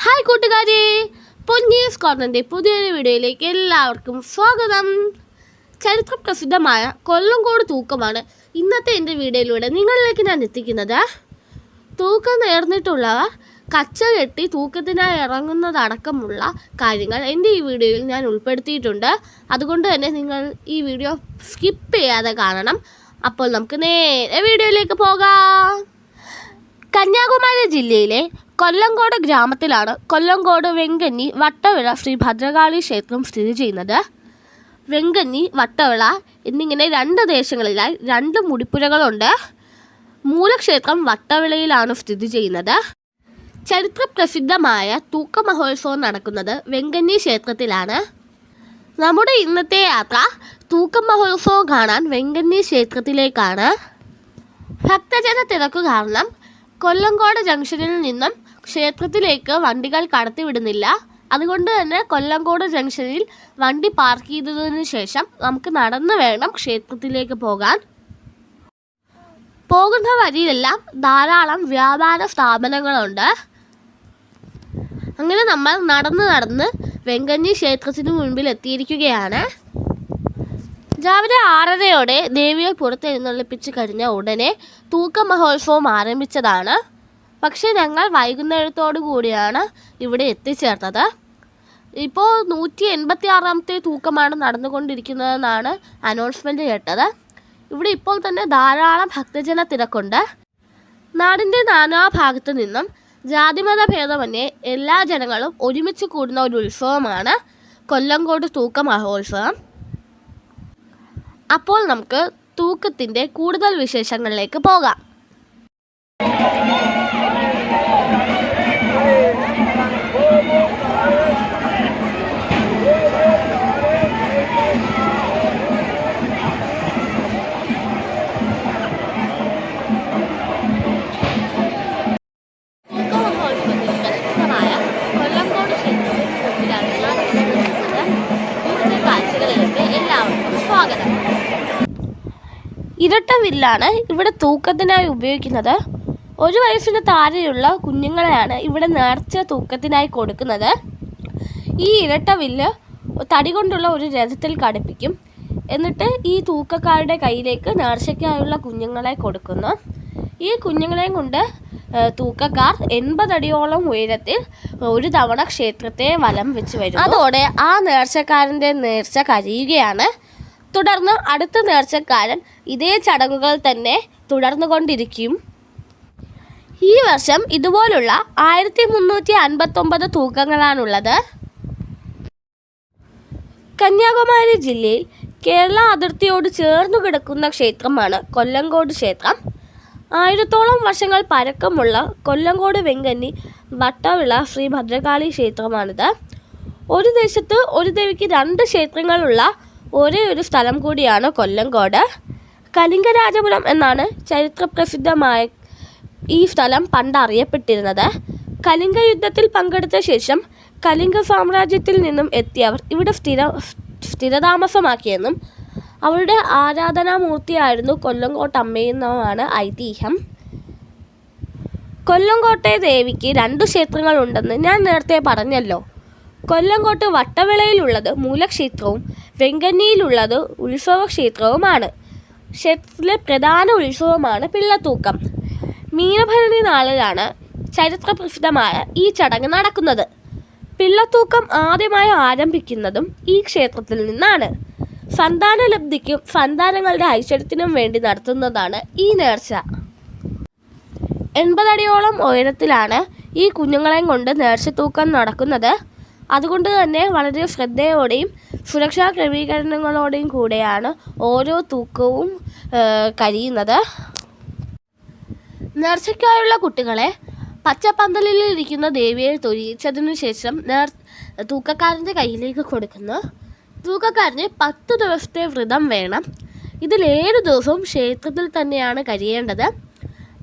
Hi കൂട്ടുകാരെ, പൊന്നീസ് കോർണറിൻ്റെ പുതിയൊരു വീഡിയോയിലേക്ക് എല്ലാവർക്കും സ്വാഗതം. ചരിത്ര പ്രസിദ്ധമായ കൊല്ലങ്കോട് തൂക്കമാണ് ഇന്നത്തെ എൻ്റെ വീഡിയോയിലൂടെ നിങ്ങളിലേക്ക് ഞാൻ എത്തിക്കുന്നത്. തൂക്കം നേർന്നിട്ടുള്ളവർ കച്ച കെട്ടി തൂക്കത്തിനായി ഇറങ്ങുന്നതടക്കമുള്ള കാര്യങ്ങൾ എൻ്റെ ഈ വീഡിയോയിൽ ഞാൻ ഉൾപ്പെടുത്തിയിട്ടുണ്ട്. അതുകൊണ്ട് തന്നെ നിങ്ങൾ ഈ വീഡിയോ സ്കിപ്പ് ചെയ്യാതെ കാണണം. അപ്പോൾ നമുക്ക് നേരെ വീഡിയോയിലേക്ക് പോകാം. കന്യാകുമാരി ജില്ലയിലെ കൊല്ലങ്കോട് ഗ്രാമത്തിലാണ് കൊല്ലങ്കോട് വെങ്കന്നി വട്ടവിള ശ്രീ ഭദ്രകാളി ക്ഷേത്രം സ്ഥിതി ചെയ്യുന്നത്. വെങ്കന്നി വട്ടവിള എന്നിങ്ങനെ രണ്ട് ദേശങ്ങളിലായി രണ്ട് മുടിപ്പുരകളുണ്ട്. മൂലക്ഷേത്രം വട്ടവിളയിലാണ് സ്ഥിതി ചെയ്യുന്നത്. ചരിത്ര പ്രസിദ്ധമായ തൂക്ക മഹോത്സവം നടക്കുന്നത് വെങ്കന്നി ക്ഷേത്രത്തിലാണ്. നമ്മുടെ ഇന്നത്തെ യാത്ര തൂക്ക മഹോത്സവം കാണാൻ വെങ്കന്നി ക്ഷേത്രത്തിലേക്കാണ്. ഭക്തജന തിരക്ക് കാരണം കൊല്ലങ്കോട് ജംഗ്ഷനിൽ നിന്നും ക്ഷേത്രത്തിലേക്ക് വണ്ടികൾ കടത്തിവിടുന്നില്ല. അതുകൊണ്ട് തന്നെ കൊല്ലങ്കോട് ജംഗ്ഷനിൽ വണ്ടി പാർക്ക് ചെയ്തതിനു ശേഷം നമുക്ക് നടന്നു വേണം ക്ഷേത്രത്തിലേക്ക് പോകാൻ. പോകുന്ന വഴിയിലെല്ലാം ധാരാളം വ്യാപാര സ്ഥാപനങ്ങളുണ്ട്. അങ്ങനെ നമ്മൾ നടന്ന് വെങ്കന്നി ക്ഷേത്രത്തിന് മുൻപിൽ എത്തിയിരിക്കുകയാണ്. രാവിലെ 6:30 ദേവിയെ പുറത്തെഴുന്നള്ളിപ്പിച്ച് കഴിഞ്ഞ ഉടനെ തൂക്ക മഹോത്സവം ആരംഭിച്ചതാണ്. പക്ഷേ ഞങ്ങൾ വൈകുന്നേരത്തോടു കൂടിയാണ് ഇവിടെ എത്തിച്ചേർന്നത്. ഇപ്പോൾ 186ാമത്തെ തൂക്കമാണ് നടന്നുകൊണ്ടിരിക്കുന്നതെന്നാണ് അനൗൺസ്മെൻറ്റ് കേട്ടത്. ഇവിടെ ഇപ്പോൾ തന്നെ ധാരാളം ഭക്തജന തിരക്കുണ്ട്. നാടിൻ്റെ നാനാഭാഗത്തു നിന്നും ജാതിമത ഭേദമന്യേ എല്ലാ ജനങ്ങളും ഒരുമിച്ച് കൂടുന്ന ഒരു ഉത്സവമാണ് കൊല്ലങ്കോട് തൂക്ക മഹോത്സവം. അപ്പോൾ നമുക്ക് തൂക്കത്തിൻ്റെ കൂടുതൽ വിശേഷങ്ങളിലേക്ക് പോകാം. ഇരട്ടവില്ലാണ് ഇവിടെ തൂക്കത്തിനായി ഉപയോഗിക്കുന്നത്. 1 വയസ്സിന് താഴെയുള്ള കുഞ്ഞുങ്ങളെയാണ് ഇവിടെ നേർച്ച തൂക്കത്തിനായി കൊടുക്കുന്നത്. ഈ ഇരട്ടവില്ല് തടി കൊണ്ടുള്ള ഒരു രഥത്തിൽ ഘടിപ്പിക്കും. എന്നിട്ട് ഈ തൂക്കക്കാരുടെ കയ്യിലേക്ക് നേർച്ചയ്ക്കായുള്ള കുഞ്ഞുങ്ങളെ കൊടുക്കുന്നു. ഈ കുഞ്ഞുങ്ങളെയും കൊണ്ട് തൂക്കക്കാർ 80 അടിയോളം ഉയരത്തിൽ ഒരു തവണ ക്ഷേത്രത്തെ വലം വെച്ച് വരും. അതോടെ ആ നേർച്ചക്കാരൻ്റെ നേർച്ച കഴിയുകയാണ്. തുടർന്ന് അടുത്ത നേർച്ചക്കാരൻ ഇതേ ചടങ്ങുകൾ തന്നെ തുടർന്നുകൊണ്ടിരിക്കും. ഈ വർഷം ഇതുപോലുള്ള 1359 തൂക്കങ്ങളാണുള്ളത്. കന്യാകുമാരി ജില്ലയിൽ കേരള അതിർത്തിയോട് ചേർന്നു കിടക്കുന്ന ക്ഷേത്രമാണ് കൊല്ലങ്കോട് ക്ഷേത്രം. 1000ഓളം വർഷങ്ങൾ പഴക്കമുള്ള കൊല്ലങ്കോട് വെങ്കന്നി വട്ടവിള ശ്രീ ഭദ്രകാളി ക്ഷേത്രമാണിത്. ഒരു ദേശത്ത് ഒരു ദേവിക്ക് 2 ക്ഷേത്രങ്ങളുള്ള ഒരേ ഒരു സ്ഥലം കൂടിയാണ് കൊല്ലങ്കോട്. കലിംഗരാജപുരം എന്നാണ് ചരിത്രപ്രസിദ്ധമായ ഈ സ്ഥലം പണ്ട് അറിയപ്പെട്ടിരുന്നത്. കലിംഗ യുദ്ധത്തിൽ പങ്കെടുത്ത ശേഷം കലിംഗ സാമ്രാജ്യത്തിൽ നിന്നും എത്തിയവർ ഇവിടെ സ്ഥിരതാമസമാക്കിയെന്നും അവരുടെ ആരാധനാമൂർത്തിയായിരുന്നു കൊല്ലങ്കോട്ടമ്മയെന്നുമാണ് ഐതിഹ്യം. കൊല്ലങ്കോട്ടെ ദേവിക്ക് 2 ക്ഷേത്രങ്ങളുണ്ടെന്ന് ഞാൻ നേരത്തെ പറഞ്ഞല്ലോ. കൊല്ലങ്കോട്ട് വട്ടവിളയിലുള്ളത് മൂലക്ഷേത്രവും വെങ്കന്നിയിലുള്ളത് ഉത്സവക്ഷേത്രവുമാണ്. ക്ഷേത്രത്തിലെ പ്രധാന ഉത്സവമാണ് പിള്ളത്തൂക്കം. മീനഭരണി നാളിലാണ് ചരിത്രപ്രസിദ്ധമായ ഈ ചടങ്ങ് നടക്കുന്നത്. പിള്ളത്തൂക്കം ആദ്യമായി ആരംഭിക്കുന്നതും ഈ ക്ഷേത്രത്തിൽ നിന്നാണ്. സന്താനലബ്ധിക്കും സന്താനങ്ങളുടെ ഐശ്വര്യത്തിനും വേണ്ടി നടത്തുന്നതാണ് ഈ നേർച്ച. 80 അടിയോളം ഉയരത്തിലാണ് ഈ കുഞ്ഞുങ്ങളെയും കൊണ്ട് നേർച്ചത്തൂക്കം നടക്കുന്നത്. അതുകൊണ്ട് തന്നെ വളരെ ശ്രദ്ധയോടെയും സുരക്ഷാ ക്രമീകരണങ്ങളോടെയും കൂടെയാണ് ഓരോ തൂക്കവും കഴിയുന്നത്. നേർച്ചയ്ക്കായുള്ള കുട്ടികളെ പച്ചപ്പന്തലിൽ ഇരിക്കുന്ന ദേവിയെ തൊഴിച്ചതിനു ശേഷം തൂക്കക്കാരൻ്റെ കയ്യിലേക്ക് കൊടുക്കുന്നു. തൂക്കക്കാരന് 10 ദിവസത്തെ വ്രതം വേണം. ഇതിൽ 7 ദിവസവും ക്ഷേത്രത്തിൽ തന്നെയാണ് കഴിയേണ്ടത്.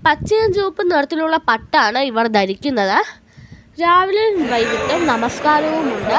പച്ചയും ചുവപ്പും നിറത്തിലുള്ള പട്ടാണ് ഇവർ ധരിക്കുന്നത്. രാവിലെ വൈകിട്ടും നമസ്കാരവുമുണ്ട്.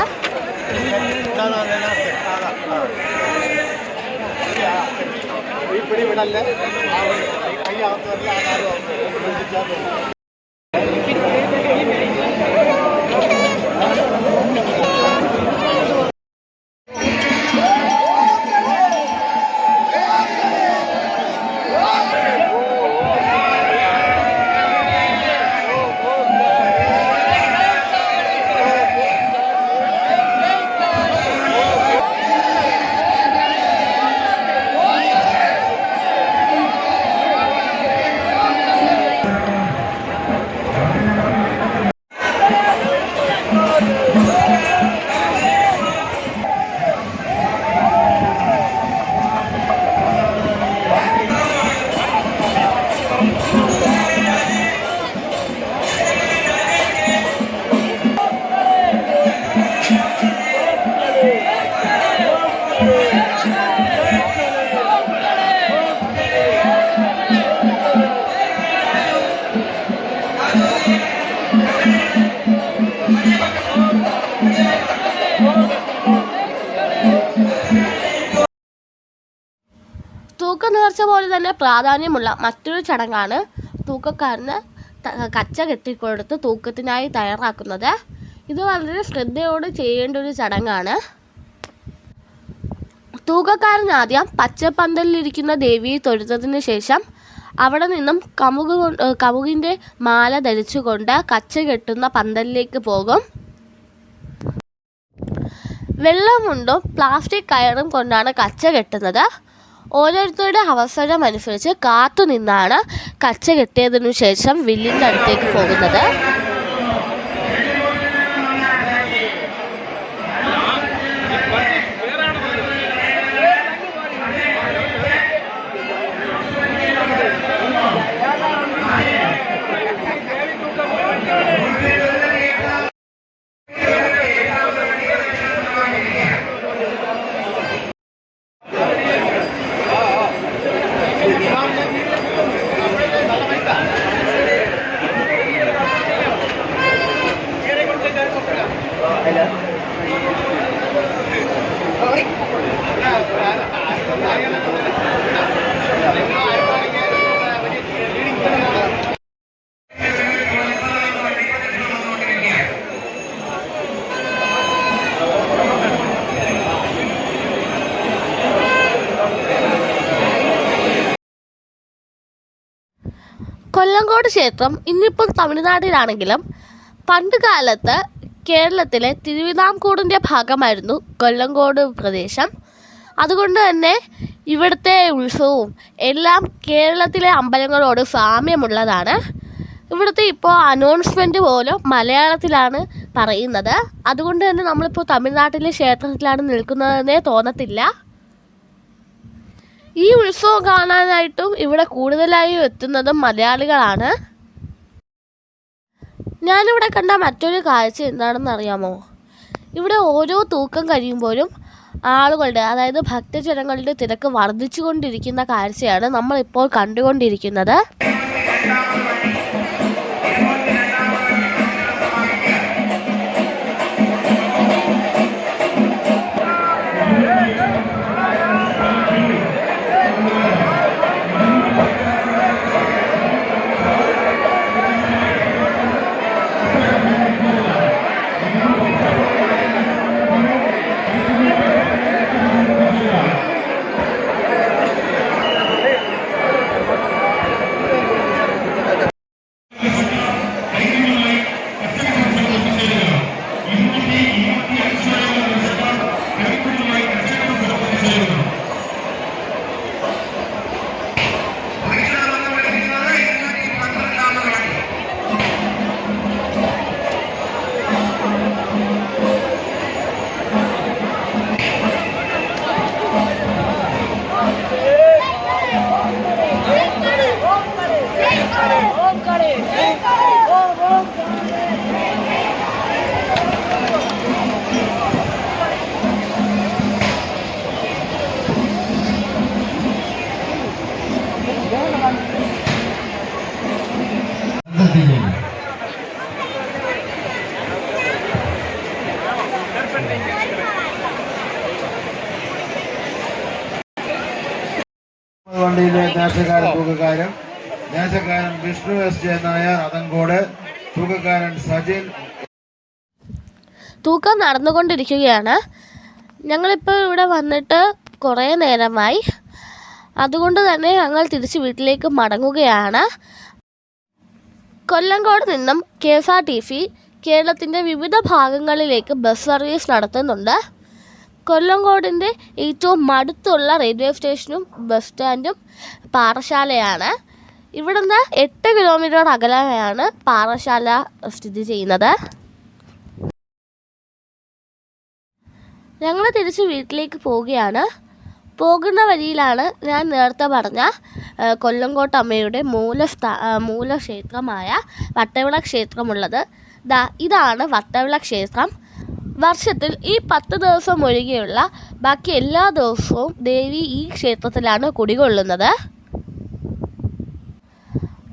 നേർച്ച പോലെ തന്നെ പ്രാധാന്യമുള്ള മറ്റൊരു ചടങ്ങാണ് തൂക്കക്കാരന് കച്ച കെട്ടിക്കൊടുത്ത് തൂക്കത്തിനായി തയ്യാറാക്കുന്നത്. ഇത് വളരെ ശ്രദ്ധയോടെ ചെയ്യേണ്ട ഒരു ചടങ്ങാണ്. തൂക്കക്കാരൻ ആദ്യം പച്ചപ്പന്തലിലിരിക്കുന്ന ദേവിയെ തൊഴുതതിന് ശേഷം അവിടെ നിന്നും കമുകിൻ്റെ മാല ധരിച്ചുകൊണ്ട് കച്ച കെട്ടുന്ന പന്തലിലേക്ക് പോകും. വെള്ളമുണ്ടും പ്ലാസ്റ്റിക് കയറും കൊണ്ടാണ് കച്ച കെട്ടുന്നത്. ഓരോരുത്തരുടെ അവസരം അനുസരിച്ച് കാത്തു നിന്നാണ് കച്ച കെട്ടിയതിനു ശേഷം വില്ലിൻ്റെ അടുത്തേക്ക് പോകുന്നത്. കൊല്ലങ്കോട് ക്ഷേത്രം ഇന്നിപ്പോൾ തമിഴ്നാട്ടിലാണെങ്കിലും പണ്ട് കാലത്ത് കേരളത്തിലെ തിരുവിതാംകൂറിൻ്റെ ഭാഗമായിരുന്നു കൊല്ലങ്കോട് പ്രദേശം. അതുകൊണ്ട് തന്നെ ഇവിടുത്തെ ഉത്സവവും എല്ലാം കേരളത്തിലെ അമ്പലങ്ങളോട് സാമ്യമുള്ളതാണ്. ഇവിടുത്തെ ഇപ്പോൾ അനൗൺസ്മെൻറ്റ് പോലും മലയാളത്തിലാണ് പറയുന്നത്. അതുകൊണ്ട് തന്നെ നമ്മളിപ്പോൾ തമിഴ്നാട്ടിലെ ക്ഷേത്രത്തിലാണ് നിൽക്കുന്നതെന്നേ തോന്നത്തില്ല. ഈ ഉത്സവം കാണാനായിട്ടും ഇവിടെ കൂടുതലായും എത്തുന്നതും മലയാളികളാണ്. ഞാനിവിടെ കണ്ട മറ്റൊരു കാഴ്ച എന്താണെന്ന് അറിയാമോ? ഇവിടെ ഓരോ തൂക്കം കഴിയുമ്പോഴും ആളുകളുടെ, അതായത് ഭക്തജനങ്ങളുടെ തിരക്ക് വർദ്ധിച്ചു കൊണ്ടിരിക്കുന്ന കാഴ്ചയാണ് നമ്മളിപ്പോൾ കണ്ടുകൊണ്ടിരിക്കുന്നത്. വണ്ടിയിലെ തൂക്കക്കാരൻ വിഷ്ണു എസ് ജെ നായർ അതങ്കോട്, തൂക്കക്കാരൻ സജിൻ. തൂക്കം നടന്നുകൊണ്ടിരിക്കുകയാണ്. ഞങ്ങളിപ്പോൾ ഇവിടെ വന്നിട്ട് കുറേ നേരമായി. അതുകൊണ്ട് തന്നെ ഞങ്ങൾ തിരിച്ച് വീട്ടിലേക്ക് മടങ്ങുകയാണ്. കൊല്ലങ്കോട് നിന്നും KSRTC കേരളത്തിൻ്റെ വിവിധ ഭാഗങ്ങളിലേക്ക് ബസ് സർവീസ് നടത്തുന്നുണ്ട്. കൊല്ലങ്കോടിൻ്റെ ഏറ്റവും അടുത്തുള്ള റെയിൽവേ സ്റ്റേഷനും ബസ് സ്റ്റാൻഡും പാറശാലയാണ്. ഇവിടുന്ന് 8 കിലോമീറ്റർ അകലെയാണ് പാറശാല സ്ഥിതി ചെയ്യുന്നത്. ഞങ്ങൾ തിരിച്ച് വീട്ടിലേക്ക് പോവുകയാണ്. പോകുന്ന വഴിയിലാണ് ഞാൻ നേരത്തെ പറഞ്ഞ കൊല്ലങ്കോട്ടമ്മയുടെ മൂലക്ഷേത്രമായ വട്ടവിള ക്ഷേത്രമുള്ളത്. ഇതാണ് വട്ടവിള ക്ഷേത്രം. വർഷത്തിൽ ഈ 10 ദിവസം ഒഴികെയുള്ള ബാക്കി എല്ലാ ദിവസവും ദേവി ഈ ക്ഷേത്രത്തിലാണ് കുടികൊള്ളുന്നത്.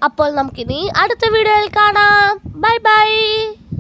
അപ്പോൾ നമുക്കിനി അടുത്ത വീഡിയോയിൽ കാണാം. Bye bye.